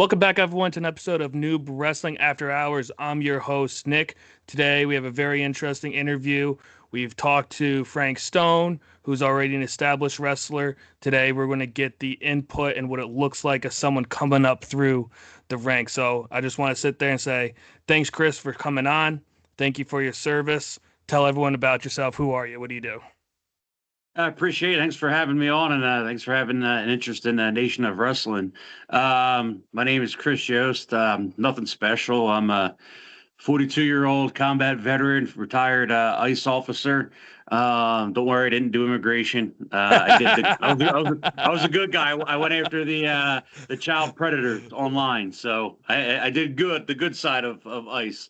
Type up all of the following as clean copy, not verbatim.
Welcome back, everyone, to an episode of Noob Wrestling After Hours. I'm your host, Nick. Today, we have a very interesting interview. We've talked to Frank Stone, who's already an established wrestler. Today, we're going to get the input and what it looks like as someone coming up through the ranks. So I just want to sit there and say, thanks, Chris, for coming on. Thank you for your service. Tell everyone about yourself. Who are you? What do you do? I appreciate it. Thanks for having me on, and thanks for having an interest in the Nation of Wrestling. My name is Chris Yost. Nothing special. I'm a 42-year-old combat veteran, retired ICE officer. Don't worry, I didn't do immigration. I was a good guy. I went after the child predator online, so I did good. The good side of ICE.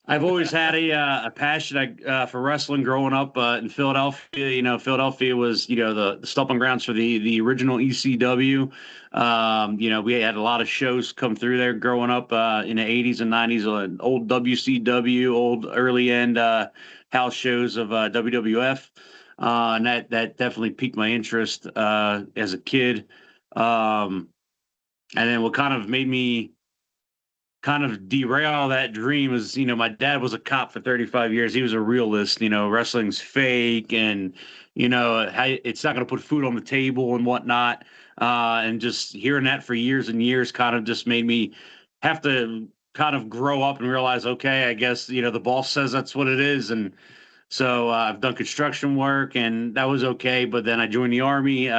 I've always had a passion for wrestling growing up in Philadelphia. Philadelphia was, the stomping grounds for the original ECW. We had a lot of shows come through there growing up in the 80s and 90s, old WCW, old early end house shows of WWF. And that definitely piqued my interest as a kid. And then what kind of made me kind of derail that dream is, my dad was a cop for 35 years. He was a realist. Wrestling's fake, and it's not going to put food on the table and whatnot. And just hearing that for years and years kind of just made me have to kind of grow up and realize, okay, I guess the boss says that's what it is. And so I've done construction work, and that was okay. But then I joined the Army.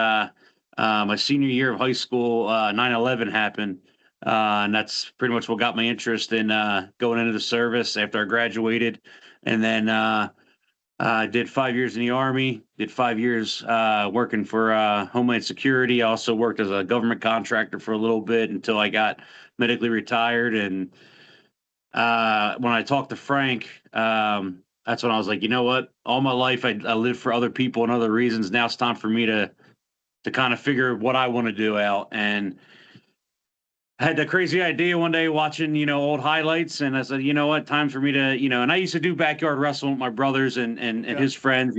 My senior year of high school, 9/11 happened. And that's pretty much what got my interest in going into the service after I graduated. And then I did 5 years in the Army, did 5 years working for Homeland Security. I also worked as a government contractor for a little bit until I got medically retired. And when I talked to Frank, that's when I was like, you know what? All my life I lived for other people and other reasons. Now it's time for me to kind of figure what I want to do out. And I had the crazy idea one day watching, old highlights, and I said, you know what, time for me to, and I used to do backyard wrestling with my brothers and his friends.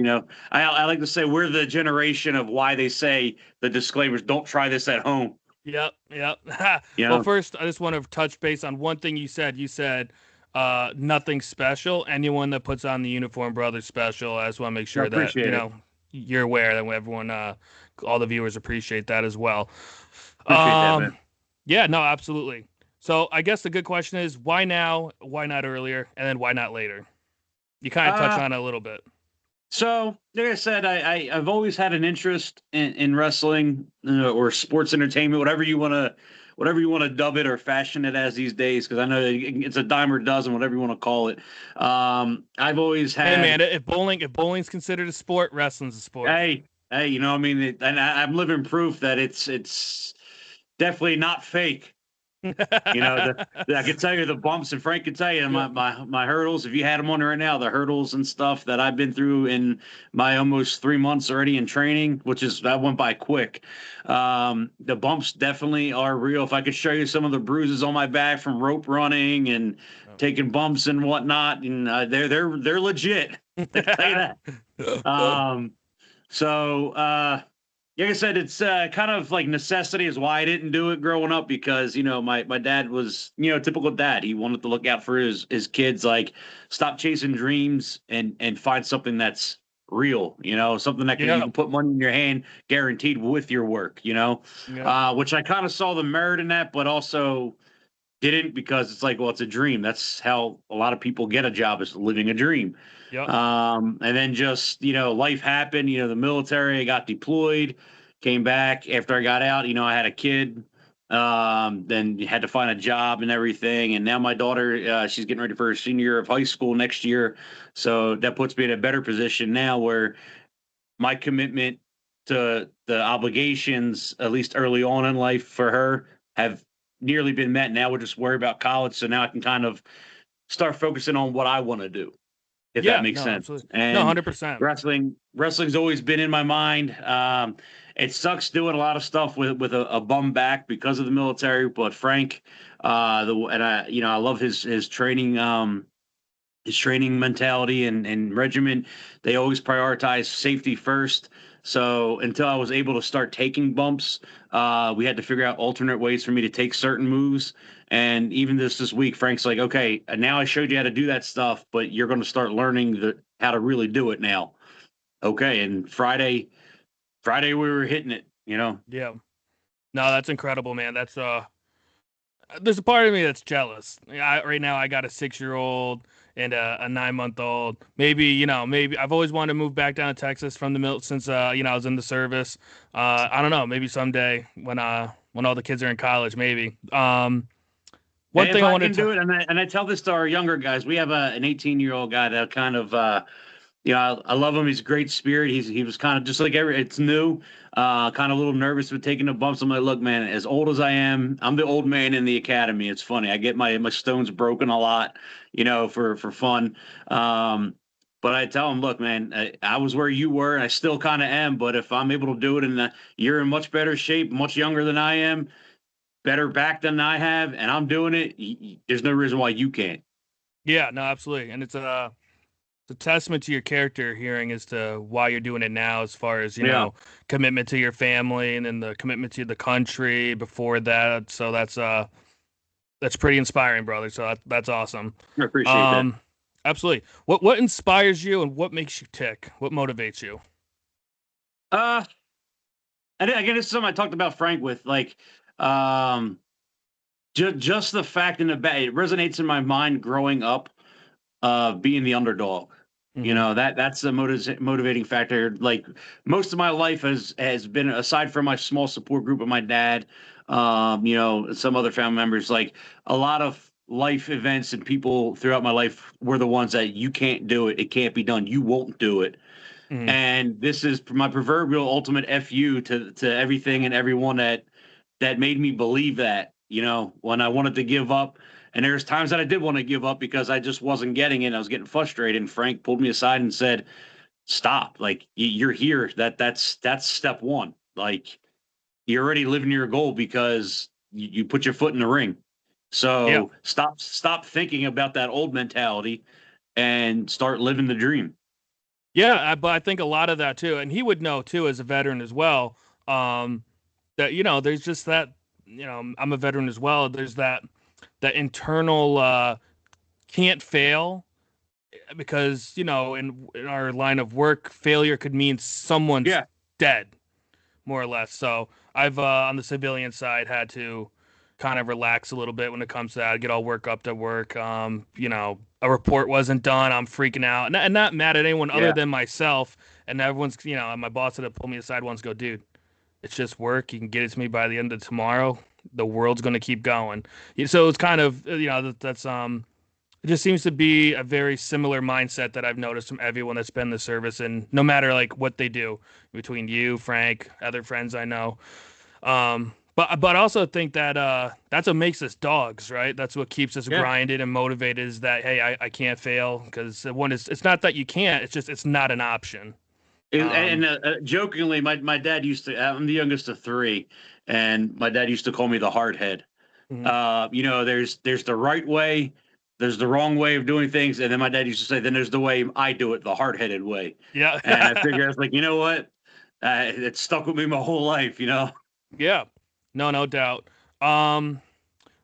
I like to say we're the generation of why they say the disclaimers, don't try this at home. Yep. Well, first, I just want to touch base on one thing you said. You said nothing special. Anyone that puts on the Uniform Brothers special, I just want to make sure that, you're aware that everyone, all the viewers appreciate that as well. Appreciate that, man. Yeah, no, absolutely. So I guess the good question is, why now? Why not earlier? And then why not later? You kind of touched on it a little bit. So, like I said, I've always had an interest in wrestling or sports entertainment, whatever you want to dub it or fashion it as these days, because I know it's a dime or a dozen, whatever you want to call it. I've always had. Hey, man, if bowling's considered a sport, wrestling's a sport. Hey, and I'm living proof that it's definitely not fake. I can tell you the bumps, and Frank can tell you my hurdles. If you had them on right now, the hurdles and stuff that I've been through in my almost 3 months already in training, that went by quick. The bumps definitely are real. If I could show you some of the bruises on my back from rope running and taking bumps and whatnot, and they're legit. I can tell you that. Like I said, it's kind of like necessity is why I didn't do it growing up, because, my dad was, typical dad. He wanted to look out for his kids, like stop chasing dreams and find something that's real, something that you can put money in your hand guaranteed with your work, which I kind of saw the merit in that, but also didn't, because it's like, well, it's a dream. That's how a lot of people get a job, is living a dream. Yep. And then just, life happened, the military, I got deployed, came back after I got out, I had a kid, then had to find a job and everything. And now my daughter, she's getting ready for her senior year of high school next year. So that puts me in a better position now where my commitment to the obligations, at least early on in life for her, have nearly been met. Now we're just worried about college. So now I can kind of start focusing on what I want to do. If that makes sense. Absolutely. And no, 100%. Wrestling's always been in my mind. It sucks doing a lot of stuff with a bum back because of the military. But Frank, I love his training his training mentality and regiment, they always prioritize safety first. So until I was able to start taking bumps, we had to figure out alternate ways for me to take certain moves. And even this week, Frank's like, okay, now I showed you how to do that stuff, but you're going to start learning how to really do it now. Okay, and Friday we were hitting it. Yeah. No, that's incredible, man. That's there's a part of me that's jealous. Right now, I got a 6-year-old and a 9-month-old. Maybe maybe I've always wanted to move back down to Texas from the middle since I was in the service. I don't know. Maybe someday when all the kids are in college, maybe. One Hey, if thing I I wanted can to. do it, and I tell this to our younger guys, we have an 18-year-old guy that kind of I love him. He's a great spirit. He was kind of just like it's new, kind of a little nervous with taking the bumps. I'm like, look, man, as old as I am, I'm the old man in the academy. It's funny. I get my stones broken a lot, for fun. But I tell him, look, man, I was where you were, and I still kind of am. But if I'm able to do it, and you're in much better shape, much younger than I am, better back than I have, and I'm doing it, there's no reason why you can't. Yeah, no, absolutely, and it's a testament to your character hearing as to why you're doing it now, as far as Yeah, commitment to your family and then the commitment to the country before that. So that's pretty inspiring, brother. So that's awesome. I appreciate that. Um, absolutely. What inspires you and what makes you tick? What motivates you? Uh, and again, this is something I talked about Frank with, like, um, just the fact in the back, it resonates in my mind growing up, being the underdog. Hmm. That's the motivating factor. Like most of my life has been, aside from my small support group of my dad, some other family members, like a lot of life events and people throughout my life were the ones that you can't do it. It can't be done. You won't do it. Hmm. And this is my proverbial ultimate fu to everything and everyone that made me believe that, when I wanted to give up. And there's times that I did want to give up because I just wasn't getting it. I was getting frustrated, and Frank pulled me aside and said, stop. Like, you're here. That's step one. Like, you're already living your goal because you put your foot in the ring. Yeah. So stop thinking about that old mentality and start living the dream. Yeah, but I think a lot of that too, and he would know too as a veteran as well. Um, that there's just that. I'm a veteran as well. There's that internal can't fail because in our line of work, failure could mean someone's Yeah. dead, more or less. So I've on the civilian side had to kind of relax a little bit when it comes to that. I get all work up to work. A report wasn't done. I'm freaking out, and not mad at anyone other Yeah. than myself. And everyone's, my boss had to pull me aside once, go, dude, it's just work. You can get it to me by the end of tomorrow. The world's gonna keep going. So it's kind of, that's it just seems to be a very similar mindset that I've noticed from everyone that's been in the service, and no matter like what they do, between you, Frank, other friends I know. But I also think that that's what makes us dogs, right? That's what keeps us Yeah. grinded and motivated. Is that, hey, I can't fail, because one is, it's not that you can't, it's just it's not an option. And Um, jokingly, my dad used to. I'm the youngest of three, and my dad used to call me the hard head. mhm. There's the right way, there's the wrong way of doing things, and then my dad used to say, then there's the way I do it, the hard headed way. Yeah. And I figured, I was like, you know what? It stuck with me my whole life. Yeah, no doubt. Um,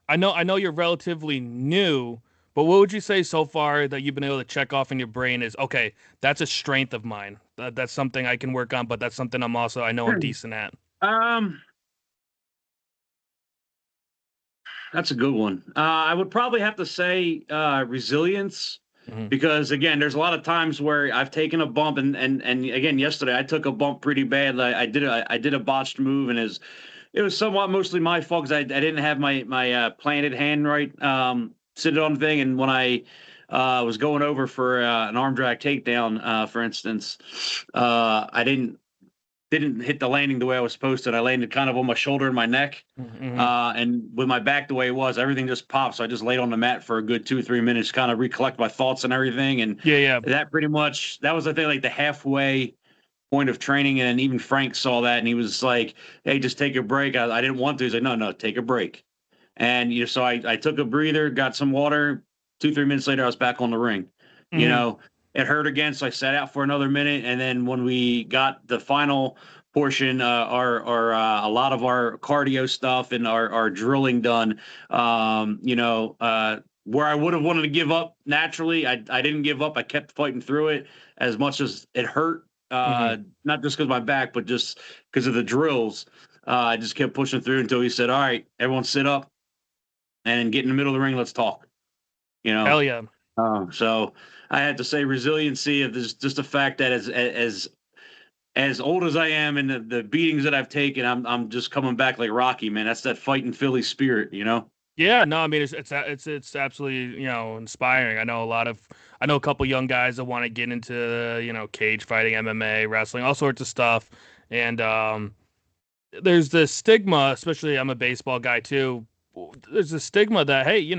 I know you're relatively new, but what would you say so far that you've been able to check off in your brain is, okay, that's a strength of mine. That's something I can work on, but that's something I know I'm decent at. Um, that's a good one. I would probably have to say resilience, Hmm. because again, there's a lot of times where I've taken a bump, and again, yesterday I took a bump pretty bad. I did a botched move, and it was somewhat mostly my fault because I didn't have my planted hand right, sit on the thing, and when I was going over for an arm drag takedown, for instance, I didn't hit the landing the way I was supposed to. And I landed kind of on my shoulder and my neck. Hmm. And with my back the way it was, everything just popped. So I just laid on the mat for a good 2 or 3 minutes, kind of recollect my thoughts and everything. And Yeah, yeah, that was, I think, like the halfway point of training. And even Frank saw that, and he was like, hey, just take a break. I didn't want to. He's like, no, take a break. And so I took a breather, got some water. 2, 3 minutes later, I was back on the ring. You Hmm. know, it hurt again, so I sat out for another minute, and then when we got the final portion, our a lot of our cardio stuff and our drilling done, where I would have wanted to give up naturally, I didn't give up. I kept fighting through it as much as it hurt. Hmm. Not just because of my back, but just because of the drills. I just kept pushing through until he said, "All right, everyone sit up and get in the middle of the ring. Let's talk." You know, Hell yeah. so I had to say resiliency of this, just the fact that as old as I am and the beatings that I've taken, I'm just coming back like Rocky, man. That's that fighting Philly spirit, you know. Yeah, no, I mean it's absolutely, inspiring. I know a couple young guys that want to get into, cage fighting, MMA, wrestling, all sorts of stuff. And there's this stigma, especially I'm a baseball guy too. There's a stigma that, hey,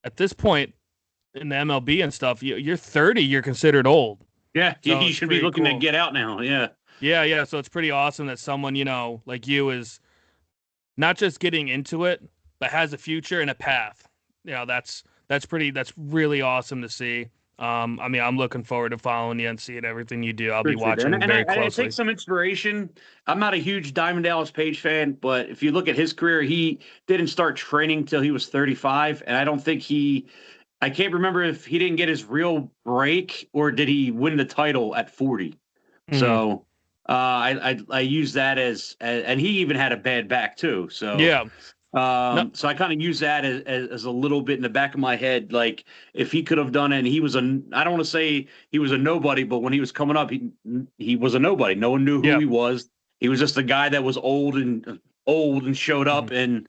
at this point in the MLB and stuff, you're 30, you're considered old. Yeah, So he it's should be pretty looking to cool. get out now. Yeah, Yeah, yeah. So it's pretty awesome that someone, like you is not just getting into it, but has a future and a path. That's really awesome to see. I mean, I'm looking forward to following you and seeing everything you do. I'll be appreciate it. And, watching and, I, very and I take closely. some inspiration. I'm not a huge Diamond Dallas Page fan, but if you look at his career, he didn't start training till he was 35, and I don't think I can't remember if he didn't get his real break or did he win the title at 40. Hmm. So I use that and he even had a bad back too. So Yeah. No. so I kind of use that as a little bit in the back of my head, like if he could have done it. And he was I don't want to say he was a nobody, but when he was coming up, he was a nobody. No one knew who Yeah. he was. He was just a guy that was old and showed Hmm. up and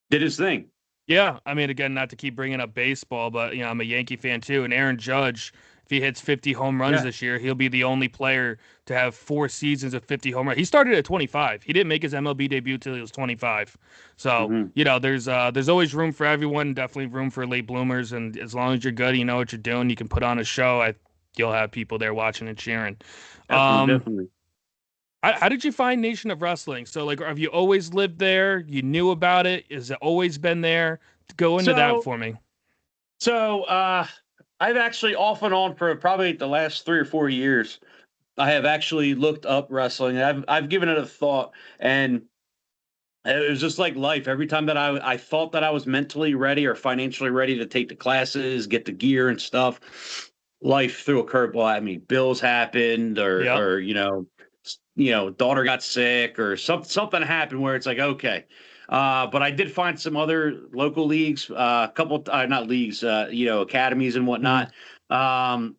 did his thing. Yeah. I mean, again, not to keep bringing up baseball, but I'm a Yankee fan too. And Aaron Judge, if he hits 50 home runs Yeah. this year, he'll be the only player to have 4 seasons of 50 home runs. He started at 25. He didn't make his MLB debut till he was 25. So Hmm. there's always room for everyone. Definitely room for late bloomers. And as long as you're good, you know what you're doing, you can put on a show. You'll have people there watching and cheering. Definitely, Um, definitely. how did you find Nation of Wrestling? So, like, have you always lived there? You knew about it? Has it always been there? Go into that So for me. so I've actually off and on for probably the last 3 or 4 years. I have actually looked up wrestling. I've given it a thought, and it was just like life. Every time that I thought that I was mentally ready or financially ready to take the classes, get the gear and stuff, life threw a curveball at me. Bills happened, Yep. or daughter got sick, or something happened where it's like okay. But I did find some other local leagues, a couple not leagues, academies and Hmm. whatnot. Um,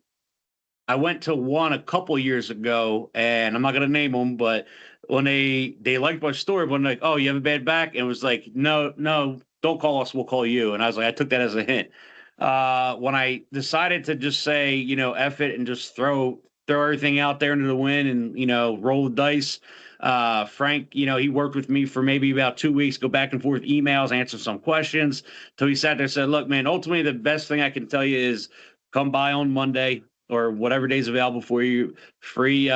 I went to one a couple years ago, and I'm not gonna name them, but when they liked my story, when like, oh, you have a bad back, and it was like, no, no, don't call us, we'll call you. And I was like, I took that as a hint. When I decided to just say, F it and just throw everything out there into the wind and roll the dice. Frank, he worked with me for maybe about 2 weeks, go back and forth emails, answer some questions, till he sat there and said, look, man, ultimately the best thing I can tell you is come by on Monday or whatever days available for you, free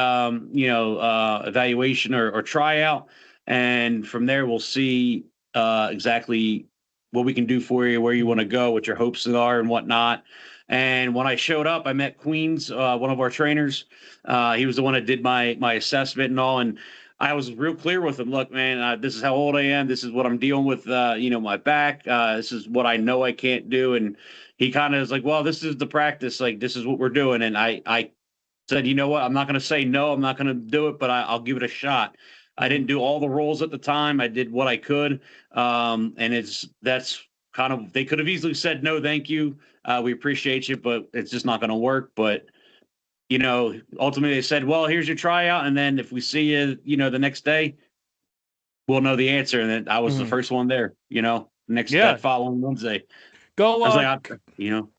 evaluation or tryout, and from there we'll see exactly what we can do for you, where you want Hmm. to go, what your hopes are, and whatnot. And when I showed up, I met Queens, one of our trainers. He was the one that did my assessment and all, and I was real clear with him. Look, man, this is how old I am. This is what I'm dealing with. My back. This is what I know I can't do, and he kind of is like, well, this is the practice. Like, this is what we're doing. And I said, you know what? I'm not going to say no. I'm not going to do it, but I'll give it a shot. I Hmm. didn't do all the roles at the time. I did what I could. And that's kind of, they could have easily said, no, thank you. We appreciate you, but it's just not going to work. But, ultimately they said, well, here's your tryout. And then if we see you, the next day, we'll know the answer. And then I was the Hmm. first one there, that Yeah. following Wednesday. Go. I was like, you know,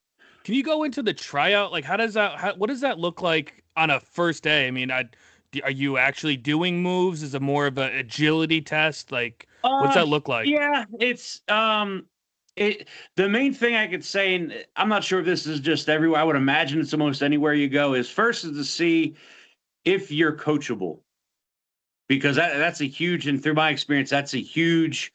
Can you go into the tryout? Like, what does that look like on a first day? I mean, are you actually doing moves? Is it more of an agility test? Like, what's Uh, that look like? yeah, it's it. The main thing I could say, and I'm not sure if this is just everywhere. I would imagine it's almost anywhere you go. Is first is to see if you're coachable, because that's a huge, and through my experience, that's a huge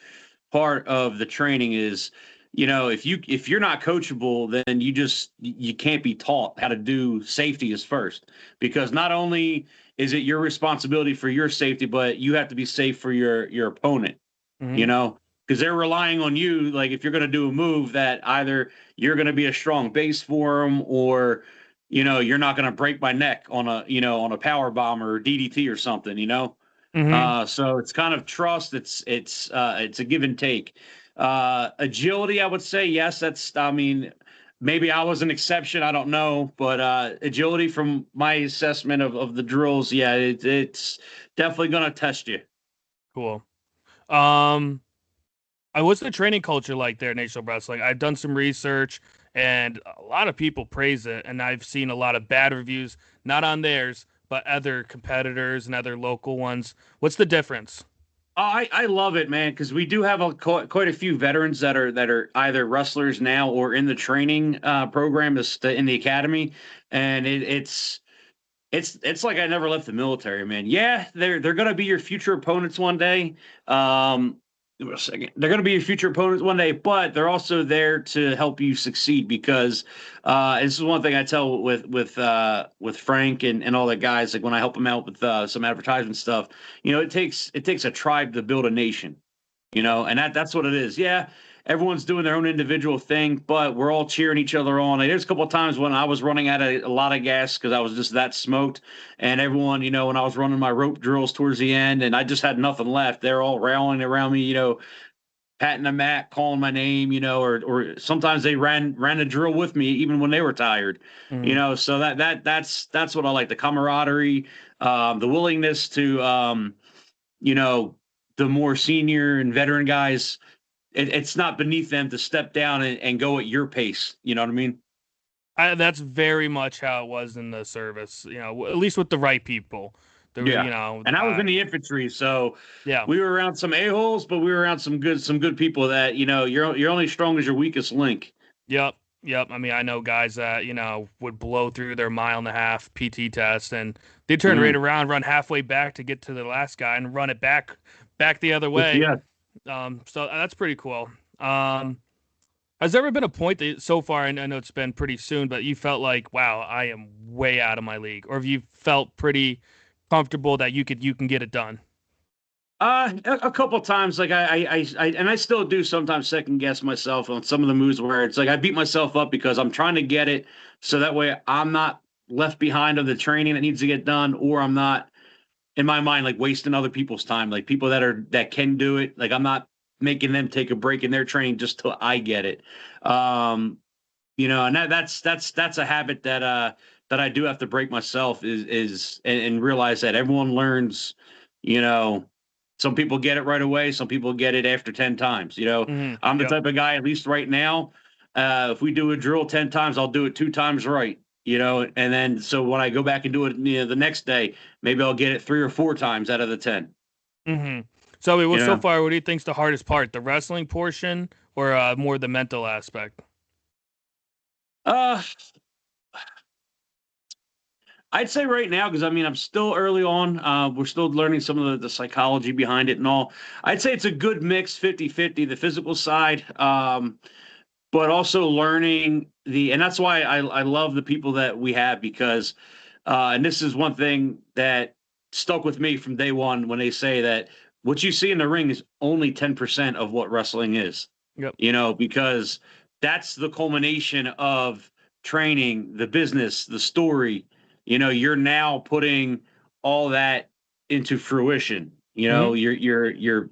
part of the training. Is if you're not coachable, then you can't be taught how to do safety is first, because not only is it your responsibility for your safety, but you have to be safe for your opponent, Mm-hmm. you know, because they're relying on you. Like if you're going to do a move that either you're going to be a strong base for them, or you're not going to break my neck on a power bomb or DDT or something. Mm-hmm. So it's kind of trust. It's a give and take. Agility, I would say, yes. I mean, maybe I was an exception. I don't know, but agility, from my assessment of the drills, yeah, it's definitely going to test you. Cool. Um, what's the training culture like there at Nation of Wrestling? I've done some research, and a lot of people praise it, and I've seen a lot of bad reviews, not on theirs, but other competitors and other local ones. What's the difference? I love it, man, because we do have quite a few veterans that are either wrestlers now or in the training program, in the academy, and it's like I never left the military, man. Yeah, they're gonna be your future opponents one day. Give me a second. They're gonna be your future opponents one day, but they're also there to help you succeed, because this is one thing I tell with Frank and all the guys. Like when I help them out with some advertisement stuff, it takes a tribe to build a nation, and that's what it is. Yeah, everyone's doing their own individual thing, but we're all cheering each other on. Like, there's a couple of times when I was running out of a lot of gas because I was just that smoked, and everyone, when I was running my rope drills towards the end, and I just had nothing left, they're all rallying around me, patting the mat, calling my name, or sometimes they ran a drill with me even when they were tired, Mm-hmm. So that's what I like, the camaraderie, the willingness to, you know, the more senior and veteran guys, it's not beneath them to step down and go at your pace. You know what I mean? That's very much how it was in the service. At least with the right people. Yeah. And I was in the infantry, so Yeah. we were around some a-holes, but we were around some good people that, you're only strong as your weakest link. Yep. Yep. I mean, I know guys that, would blow through their mile and a half PT test and they turn right Mm. around, run halfway back to get to the last guy and run it back the other way. Yeah. So that's pretty cool. Um, has there ever been a point that so far, and I know it's been pretty soon, but you felt like, wow, I am way out of my league, or have you felt pretty comfortable that you can get it done? A couple times, like and I still do sometimes second guess myself on some of the moves where it's like I beat myself up because I'm trying to get it, so that way I'm not left behind of the training that needs to get done, or I'm not, in my mind, like wasting other people's time, like people that can do it. Like I'm not making them take a break in their training just till I get it. Um, and that's a habit that I do have to break myself, and realize that everyone learns, you know, some people get it right away, some people get it after 10 times. I'm the Yep. type of guy, at least right now, if we do a drill 10 times, I'll do it 2 times right. And then so when I go back and do it, the next day, maybe I'll get it 3 or 4 times out of the 10. Mm-hmm. So, You so know, far, what do you think's the hardest part? The wrestling portion or more the mental aspect? uh, I'd say right now, because I mean, I'm still early on. We're still learning some of the psychology behind it and all. I'd say it's a good mix, 50-50, the physical side, but also learning and that's why I love the people that we have, because, and this is one thing that stuck with me from day one, when they say that what you see in the ring is only 10% of what wrestling is, Yep. because that's the culmination of training, the business, the story. You're now putting all that into fruition. Mm-hmm.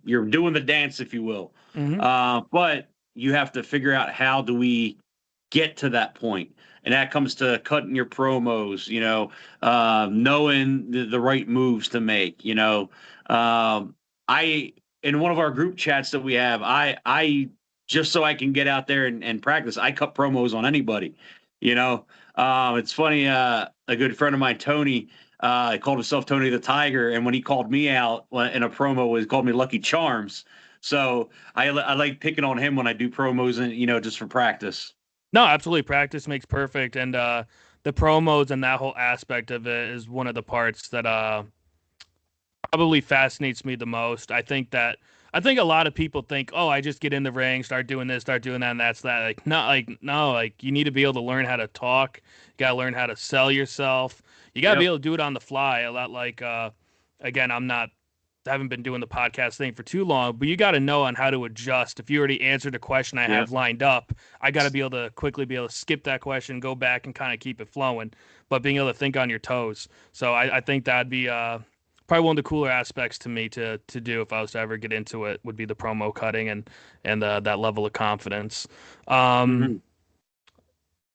You're doing the dance, if you will. Mm-hmm. But you have to figure out, how do we get to that point? And that comes to cutting your promos, knowing the right moves to make. I In one of our group chats that we have, I just so I can get out there and practice, I cut promos on anybody. It's funny. A good friend of mine, Tony, he called himself Tony the Tiger, and when he called me out in a promo, he called me Lucky Charms. So I like picking on him when I do promos, and just for practice. No, absolutely. Practice makes perfect, and the promos and that whole aspect of it is one of the parts that probably fascinates me the most. I think that I think a lot of people think, oh, I just get in the ring, start doing this, start doing that, and that's that. Like, not like no, like you need to be able to learn how to talk. You gotta learn how to sell yourself. You gotta be Yep. able to do it on the fly. A lot like, again, I haven't been doing the podcast thing for too long, but you got to know on how to adjust. If you already answered a question I Yep. have lined up, I got to be able to quickly be able to skip that question, go back, and kind of keep it flowing. But being able to think on your toes. So I think that'd be probably one of the cooler aspects to me to do if I was to ever get into it would be the promo cutting and that level of confidence. Um, Hmm.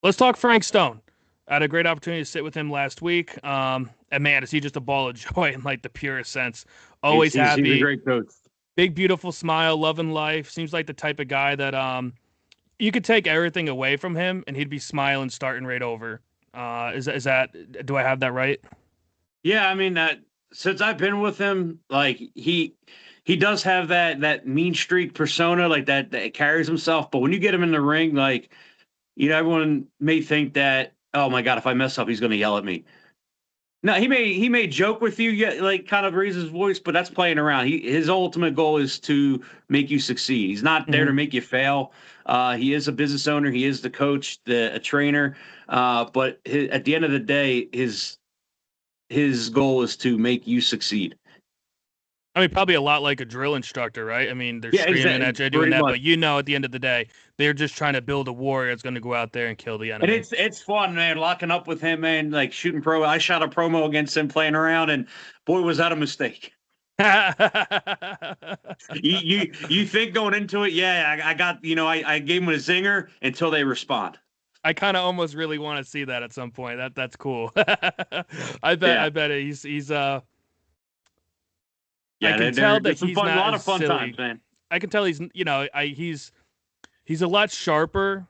let's talk Frank Stone. I had a great opportunity to sit with him last week. And man, is he just a ball of joy in like the purest sense. He's Always he's he's a happy, great coach. big beautiful smile, loving life. Seems like the type of guy that you could take everything away from him and he'd be smiling starting right over. Is that do I have that right? Yeah, I mean that since I've been with him, like he does have that mean streak persona, like that carries himself. But when you get him in the ring, like everyone may think that, oh my god, if I mess up, he's going to yell at me. No, he may joke with you, yeah, like kind of raise his voice, but that's playing around. His ultimate goal is to make you succeed. He's not there to Hmm. make you fail. He is a business owner. He is the coach, a trainer. But at the end of the day, his goal is to make you succeed. I mean, probably a lot like a drill instructor, right? I mean, they're Yeah, screaming exactly. at you doing Pretty that, much. but at the end of the day, they're just trying to build a warrior that's going to go out there and kill the And enemy. it's fun, man. Locking up with him, man. Like shooting pro. I shot a promo against him playing around, and boy, was that a mistake. You think going into it, yeah, I got I gave him a zinger until they respond. I kind of almost really want to see that at some point. That's cool. I Yeah, bet he's I yeah. can They're tell that there's some he's fun, a not lot as of fun times, silly. man. I can tell he's a lot sharper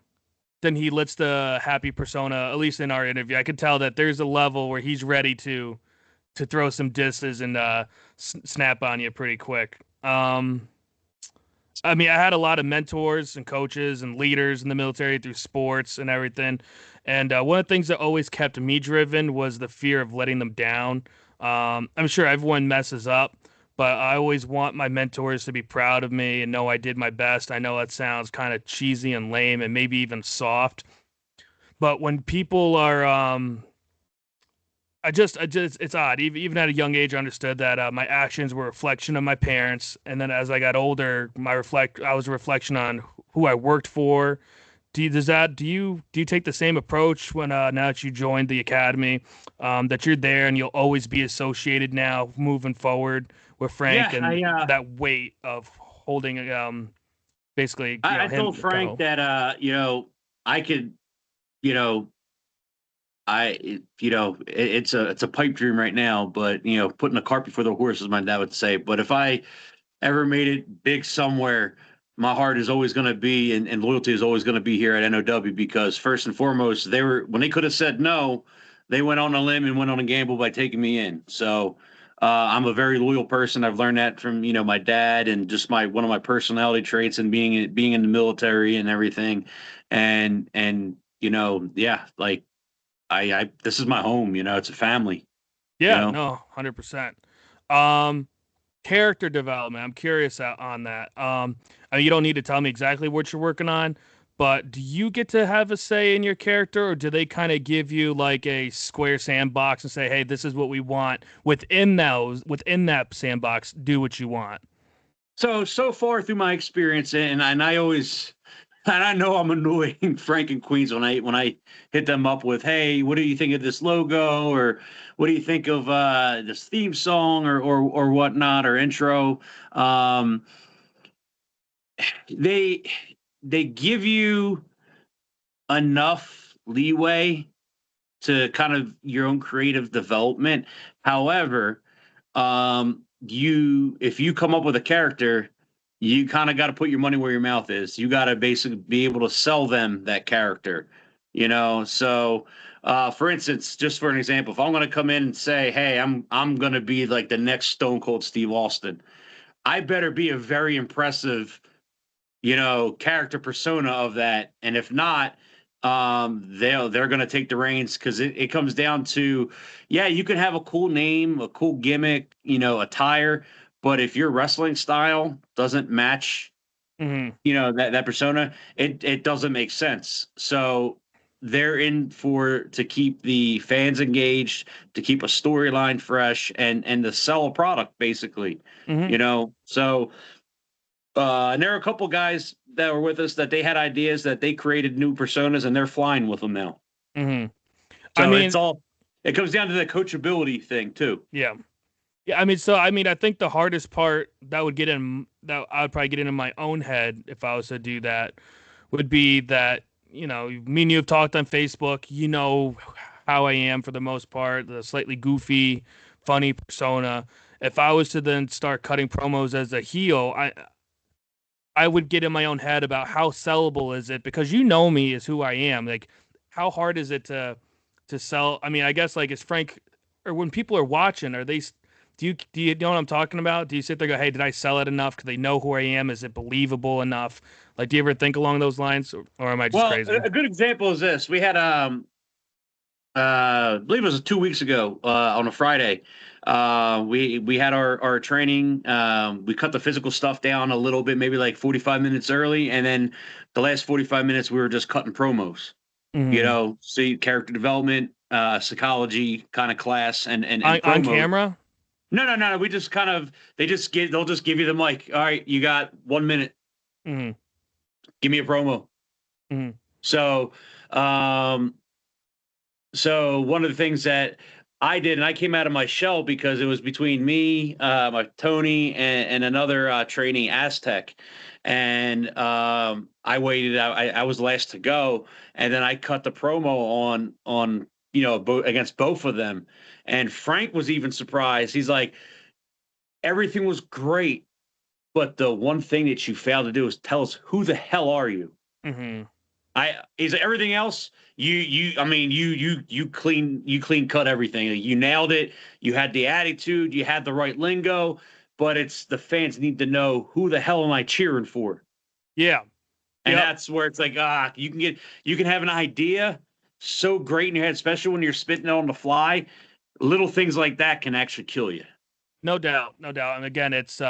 than he lets the happy persona, at least in our interview. I can tell that there's a level where he's ready to throw some disses and snap on you pretty quick. I mean, I had a lot of mentors and coaches and leaders in the military through sports and everything. And one of the things that always kept me driven was the fear of letting them down. I'm sure everyone messes up, but I always want my mentors to be proud of me and know I did my best. I know that sounds kind of cheesy and lame and maybe even soft, but when people are it's odd. Even at a young age, I understood that my actions were a reflection of my parents, and then as I got older, I was a reflection on who I worked for. Do you take the same approach when now that you joined the academy, that you're there and you'll always be associated now moving forward with Frank Yeah, and that weight of holding basically I him told Frank accountable? that I could you know it's a pipe dream right now, but putting a cart before the horse, as my dad would say. But if I ever made it big somewhere, my heart is always going to be and loyalty is always going to be here at NOW because first and foremost, they were when they could have said no, they went on a limb and went on a gamble by taking me in. So I'm a very loyal person. I've learned that from my dad and just my one of my personality traits and being in the military and everything, and yeah, like I this is my home. It's a family. You Yeah, know. no, 100%. Um, character development. I'm curious on that. I mean, you don't need to tell me exactly what you're working on, but do you get to have a say in your character, or do they kind of give you like a square sandbox and say, "Hey, this is what we want within that sandbox, do what you want"? So far through my experience, and I always, and I know I'm annoying Frank and Queens when I hit them up with, hey, what do you think of this logo, or what do you think of this theme song, or whatnot, or intro? Um, they they give you enough leeway to kind of your own creative development. However, you if you come up with a character, you kind of got to put your money where your mouth is. You got to basically be able to sell them that character. So for instance, just for an example, if I'm going to come in and say, "Hey, I'm going to be like the next Stone Cold Steve Austin," I better be a very impressive character persona of that. And if not, they're going to take the reins because it comes down to, yeah, you can have a cool name, a cool gimmick, attire, But if your wrestling style doesn't match, Mm-hmm. that persona, it doesn't make sense. So they're in for to keep the fans engaged, to keep a storyline fresh, and to sell a product basically. Mm-hmm. So and there are a couple guys that were with us that they had ideas that they created new personas and they're flying with them now. Mm-hmm. I So mean, it comes down to the coachability thing too. yeah. Yeah, I think the hardest part that I would probably get into my own head if I was to do that would be that, me and you have talked on Facebook, how I am for the most part, the slightly goofy, funny persona. If I was to then start cutting promos as a heel, I would get in my own head about how sellable is it, because me is who I am. Like, how hard is it to sell? I mean, I guess, like, is Frank, or when people are watching, are they do you know what I'm talking about? Do you sit there and go, "Hey, did I sell it enough? Because they know who I am? Is it believable enough?" Like, do you ever think along those lines, or am I just Well, crazy? a good example is this: we had I believe it was 2 weeks ago on a Friday. We had our training. We cut the physical stuff down a little bit, maybe like 45 minutes early, and then the last 45 minutes we were just cutting promos. Mm-hmm. See character development, psychology kind of class, and On promos. camera? No, no, no. We just kind of they'll just give you the mic. All right, you got 1 minute. Mm-hmm. Give me a promo. Mm-hmm. So, um, So one of the things that I did, and I came out of my shell because it was between me, my Tony, and another trainee Aztec, and I waited out. I was last to go, and then I cut the promo on against both of them, and Frank was even surprised. He's like, everything was great, but the one thing that you failed to do is tell us who the hell are you. Mm-hmm. I is everything else. I mean, you clean cut everything. You nailed it. You had the attitude. You had the right lingo. But it's the fans need to know who the hell am I cheering for, Yeah. and Yep. that's where it's like you can have an idea so great in your head, especially when you're spitting it on the fly. Little things like that can actually kill you. No doubt, no doubt. And again, it's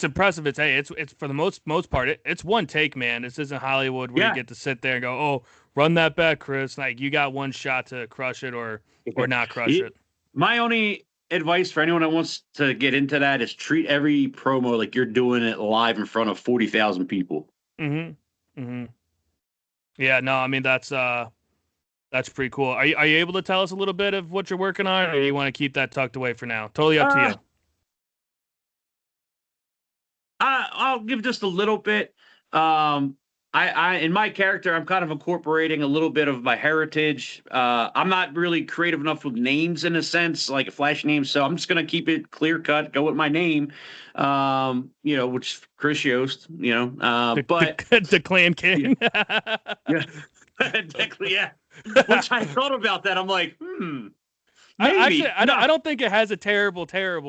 impressive. It's for the most part, it's one take, man. This isn't Hollywood where you Yeah. get to sit there and go, "Oh, run that back, Chris." Like, you got one shot to crush it or not crush Ye- it. My only advice for anyone that wants to get into that is treat every promo like you're doing it live in front of 40,000 people. Mm-hmm. Mm-hmm. Yeah, no, I mean that's pretty cool. Are you able to tell us a little bit of what you're working on, or you want to keep that tucked away for now? Totally up to Uh, you. I'll give just a little bit. Um, in my character, I'm kind of incorporating a little bit of my heritage. I'm not really creative enough with names in a sense, like a flash name, so I'm just gonna keep it clear cut, go with my name, which is Chris Yost, The but the Clan yeah, King. yeah, exactly, yeah. Which I thought about that. I'm like, Actually, maybe I no, don't think it has a terrible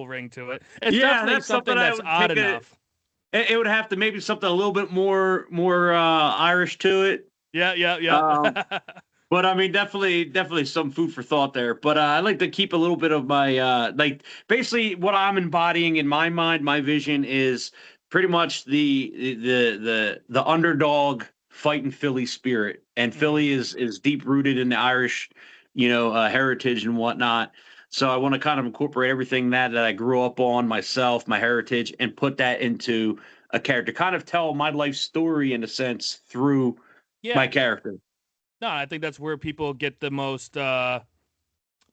ring to it. It's yeah, definitely that's something something I that's would odd take a. enough. It would have to maybe something a little bit more Irish to it. Yeah, yeah, Um, yeah. but I mean, definitely some food for thought there. But I like to keep a little bit of my like basically what I'm embodying in my mind. My vision is pretty much the underdog fighting Philly spirit, and Mhm. Philly is deep rooted in the Irish, heritage and whatnot. So I want to kind of incorporate everything that I grew up on myself, my heritage, and put that into a character. Kind of tell my life story in a sense through my Yeah. character. No, I think that's where people get the most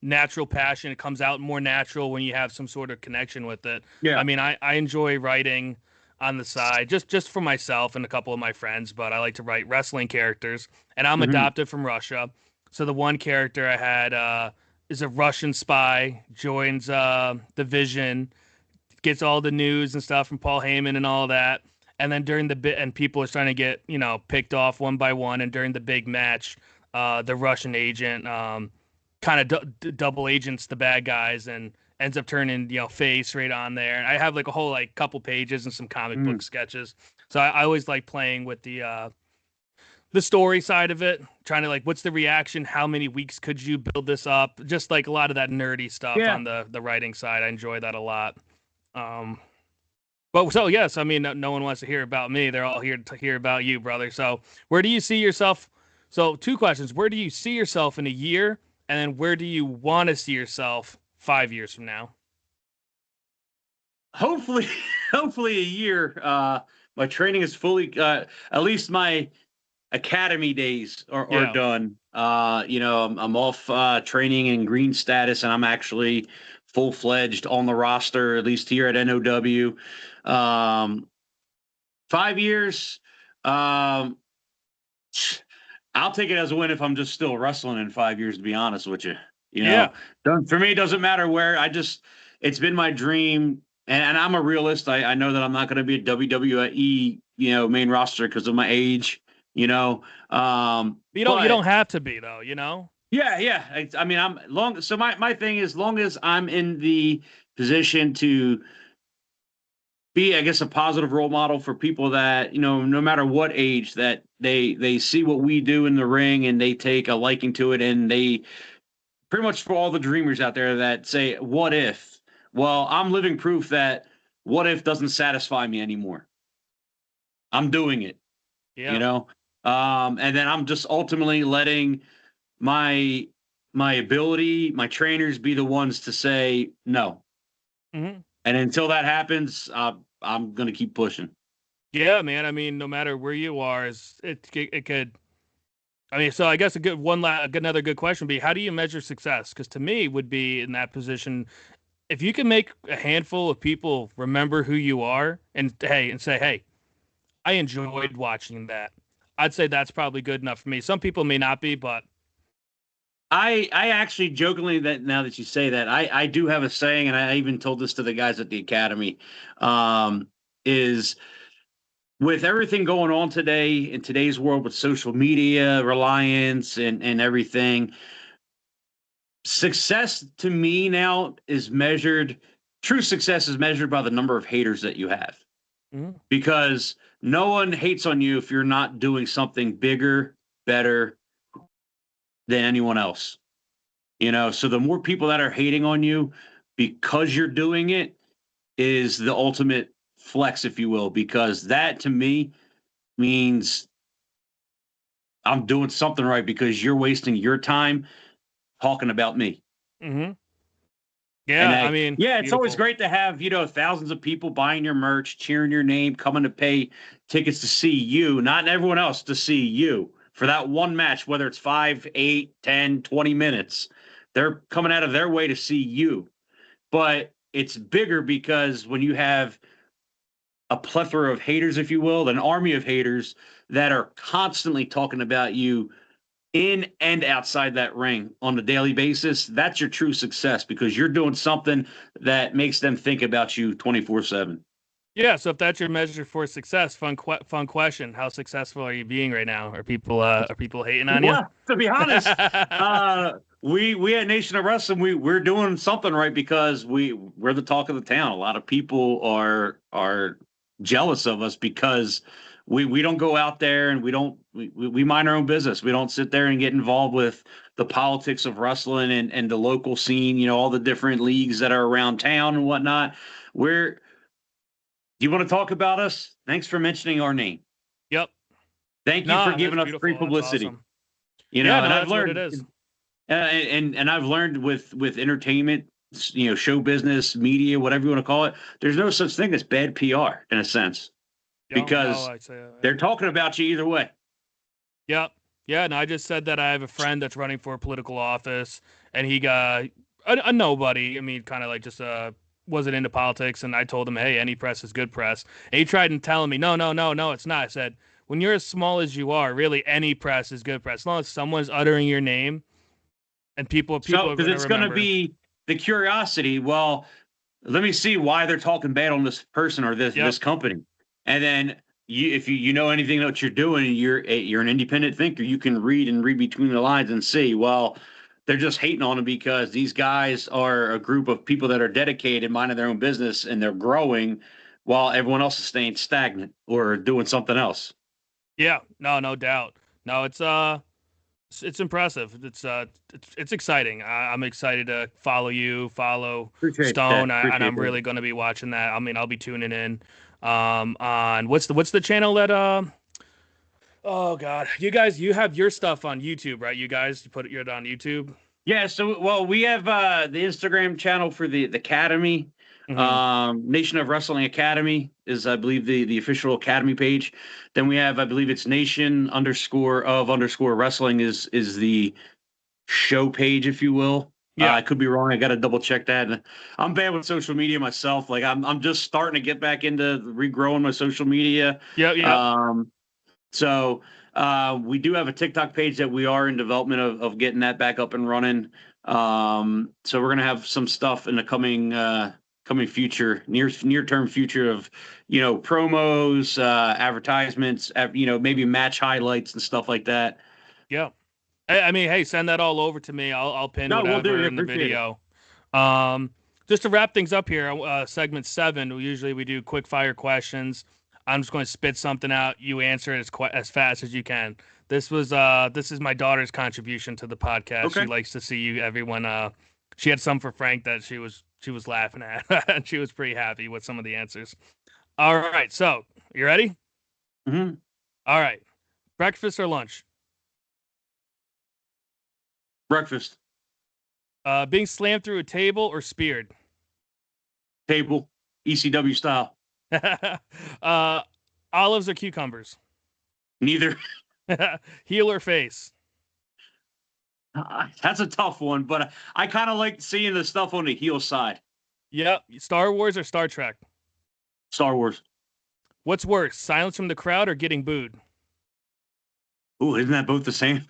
natural passion. It comes out more natural when you have some sort of connection with it. I Yeah. mean, I enjoy writing on the side, just for myself and a couple of my friends, but I like to write wrestling characters. And I'm Hmm. adopted from Russia. So the one character I had is a Russian spy, joins the Vision, gets all the news and stuff from Paul Heyman and all that. And then during the bit, and people are starting to get, picked off one by one. And during the big match, the Russian agent kind of double agents the bad guys and ends up turning, face right on there. And I have like a whole like couple pages and some comic book Mm. sketches. So I always like playing with the story side of it, trying to, like, what's the reaction? How many weeks could you build this up? Just like a lot of that nerdy stuff Yeah. on the writing side. I enjoy that a lot. Um, But so yes, I mean, no one wants to hear about me. They're all here to hear about you, brother. So where do you see yourself? So two questions: where do you see yourself in a year, and then where do you want to see yourself 5 years from now? Hopefully, hopefully a year. My training is fully, at least my academy days are Yeah. done. I'm off training in green status, and I'm actually full fledged on the roster, at least here at NOW. 5 years. Um, I'll take it as a win if I'm just still wrestling in 5 years, to be honest with you. You Yeah. know, for me, it doesn't matter where. It's been my dream, and I'm a realist. I know that I'm not going to be a WWE, main roster because of my age, you know. You don't But have to be though, you know? yeah, yeah. I mean, I'm long. So my thing is, long as I'm in the position to be, I guess, a positive role model for people that, no matter what age, that they see what we do in the ring and they take a liking to it, and they pretty much, for all the dreamers out there that say, what if? Well, I'm living proof that what if doesn't satisfy me anymore. I'm doing it, you Yeah. know? And then I'm just ultimately letting my my ability, my trainers be the ones to say no. Hmm. And until that happens, I'm gonna keep pushing. Yeah, man. I mean, no matter where you are, it could. I mean, so I guess another good question would be, how do you measure success? Because to me, would be in that position, if you can make a handful of people remember who you are and say, hey, I enjoyed watching that. I'd say that's probably good enough for me. Some people may not be, but I actually jokingly, that now that you say that, I do have a saying, and I even told this to the guys at the academy, is with everything going on today in today's world with social media reliance and everything, success to me now is measured. True success is measured by the number of haters that you have, mhm. because no one hates on you if you're not doing something bigger, better than anyone else. So the more people that are hating on you because you're doing it is the ultimate flex, if you will, because that to me means I'm doing something right because you're wasting your time talking about me. Mhm. And Yeah, I mean, yeah, it's always beautiful. great to have, thousands of people buying your merch, cheering your name, coming to pay tickets to see you, not everyone else, to see you for that one match, whether it's 5, 8, 10, 20 minutes. They're coming out of their way to see you. But it's bigger because when you have a plethora of haters, if you will, an army of haters that are constantly talking about you in and outside that ring on a daily basis, that's your true success because you're doing something that makes them think about you 24/7. Yeah, so if that's your measure for success, fun question. How successful are you being right now? Are people hating on you? Well, to be honest, we at Nation of Wrestling, we're doing something right because we're the talk of the town. A lot of people are jealous of us because we don't go out there and we mind our own business. We don't sit there and get involved with the politics of wrestling and the local scene, all the different leagues that are around town and whatnot. We're Do you want to talk about us? Thanks for mentioning our name. Yep. Thank you for Nah, that's giving us free beautiful. That's publicity. awesome. Yeah, And no, I've that's what it learned is. and I've learned with entertainment, show business, media, whatever you want to call it, there's no such thing as bad PR in a sense No, because I say, they're talking about you either way. yep. Yeah, no, I just said that I have a friend that's running for a political office, and he got a nobody. I mean, kind of like just wasn't into politics, and I told him, hey, any press is good press. And he tried and telling me, no, no, no, no, it's not. I said, when you're as small as you are, really any press is good press, as long as someone's uttering your name, and people So are because going to it's going to remember. be the curiosity. Well, let me see why they're talking bad on this person or this Yep. company, and then if you know anything that what you're doing, you're an independent thinker. You can read between the lines and see, well, they're just hating on them because these guys are a group of people that are dedicated, minding their own business, and they're growing while everyone else is staying stagnant or doing something else. Yeah. No, no doubt. No, it's It's impressive. It's exciting. I'm excited to follow you, follow Appreciate that. Stone, and Appreciate I'm that. really going to be watching that. I mean, I'll be tuning in. On what's the channel that Oh God, you have your stuff on YouTube, right? You guys put it on YouTube. Yeah, so well, we have the Instagram channel for the Academy. Hmm. Nation of Wrestling Academy is, I believe, the official Academy page. Then we have, I believe, it's Nation underscore of underscore wrestling is the show page, if you will. Yeah, I could be wrong. I got to double check that. And I'm bad with social media myself. Like I'm just starting to get back into regrowing my social media. yep, yep. Um, so we do have a TikTok page that we are in development of getting that back up and running. So we're gonna have some stuff in the coming future, near term future of promos, advertisements, maybe match highlights and stuff like that. Yeah. I mean, hey, send that all over to me. I'll pin No, we'll do. whatever Yeah, in the appreciate it. video. Um, just to wrap things up here, segment 7. We do quick fire questions. I'm just going to spit something out. You answer it as fast as you can. This is my daughter's contribution to the podcast. She Okay. likes to see you everyone. She had some for Frank that she was laughing at, and she was pretty happy with some of the answers. All right, so you ready? Hmm. All right, breakfast or lunch? Breakfast Being slammed through a table or speared? table, ECW style. uh, olives or cucumbers? Neither. Heel or face? That's a tough one, but I kind of like seeing the stuff on the heel side. Yep. Star Wars or Star Trek? Star Wars. What's worse, silence from the crowd or getting booed? Ooh, isn't that both the same?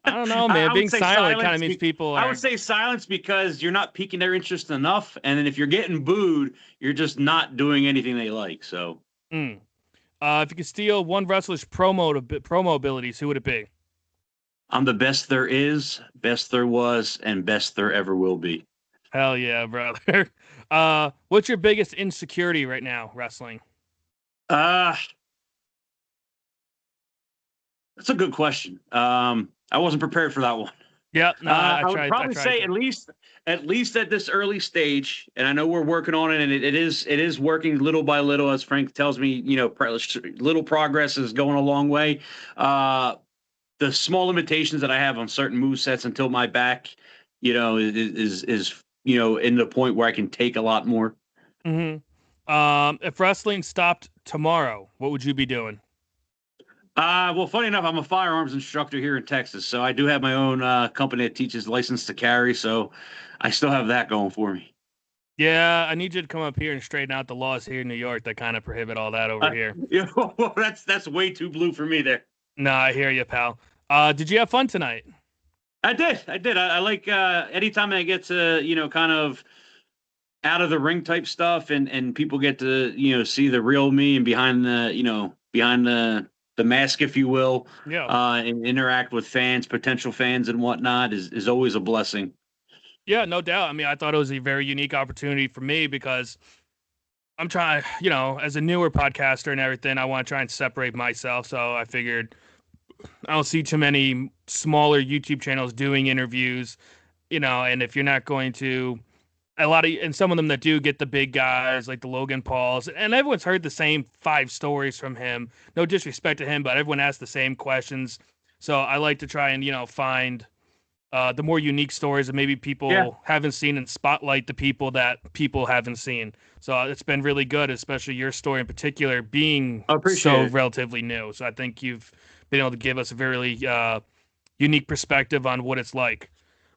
I don't know, I, man. I would Being say silent kind of silence. means people I would are. say silence because you're not piquing their interest enough, and then if you're getting booed, you're just not doing anything they like. So Mm. If you could steal one wrestler's promo abilities, who would it be? I'm the best there is, best there was, and best there ever will be. Hell yeah, brother. What's your biggest insecurity right now, wrestling? Uh that's a good question. I wasn't prepared for that one. Yep. No, I I would tried. I probably tried say to. at least at this early stage, and I know we're working on it, and it is working little by little, as Frank tells me. Little progress is going a long way. Uh, the small limitations that I have on certain move sets until my back, is in the point where I can take a lot more. Hmm. If wrestling stopped tomorrow, what would you be doing? Well, funny enough, I'm a firearms instructor here in Texas, so I do have my own company that teaches license to carry. So I still have that going for me. Yeah, I need you to come up here and straighten out the laws here in New York that kind of prohibit all that over Uh, here. that's way too blue for me there. No, I hear you, pal. Did you have fun tonight? I did. I like anytime I get to kind of out of the ring type stuff, and people get to see the real me and behind the mask, if you will, Yeah. and interact with fans, potential fans, and whatnot is always a blessing. Yeah, no doubt. I mean, I thought it was a very unique opportunity for me because I'm trying, as a newer podcaster and everything, I want to try and separate myself. So I figured I don't see too many smaller YouTube channels doing interviews, and if you're not going to and some of them that do get the big guys like the Logan Pauls, and everyone's heard the same 5 stories from him. No disrespect to him, but everyone asks the same questions. So I like to try and find the more unique stories that maybe Yeah, people haven't seen and spotlight the people that people haven't seen. So it's been really good, especially your story in particular being I appreciate so it. relatively new. So I think you've been able to give us a very unique perspective on what it's like.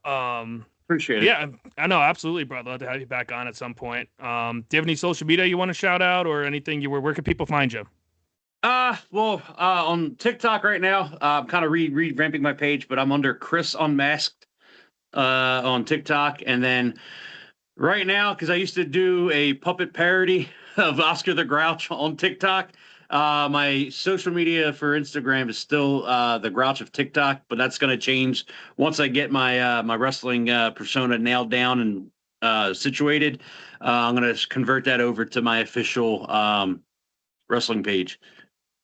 Um, Appreciate it. yeah, I know, absolutely, bro. I'd love to have you back on at some point. Do you have any social media you want to shout out or anything where can people find you? On TikTok right now, I'm kind of revamping my page, but I'm under Chris Unmasked on TikTok, and then right now, because I used to do a puppet parody of Oscar the Grouch on TikTok. My social media for Instagram is still the Grouch of TikTok, but that's going to change once I get my wrestling persona nailed down and situated. I'm going to convert that over to my official wrestling page.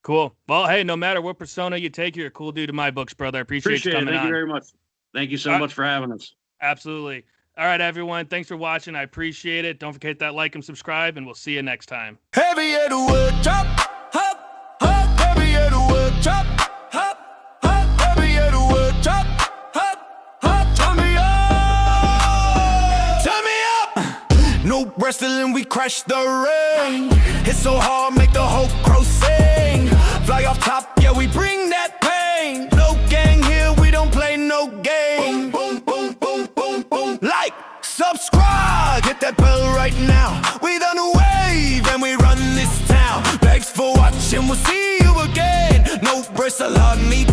Cool. Well, hey, no matter what persona you take, you're a cool dude in my books, brother. I appreciate you Appreciate it. coming Thank you on. very much. Thank you so much for having us. Absolutely. All right, everyone. Thanks for watching. I appreciate it. Don't forget that like and subscribe, and we'll see you next time. Heavy at the wood chop, hop, hop. Heavy at the wood chop, hop, hop. Heavy at the wood chop, hop, hop. Turn me up, turn me up. No wrestling, we crash the ring. Hit so hard, make the whole crow sing. Fly off top, yeah, we bring that pain. No gang here, we don't play no game. Boom, boom, boom, boom, boom, boom. Like, subscribe, hit that bell right now. We done a wave and we run this town. Thanks for watching, we'll see you again. No bristle on me.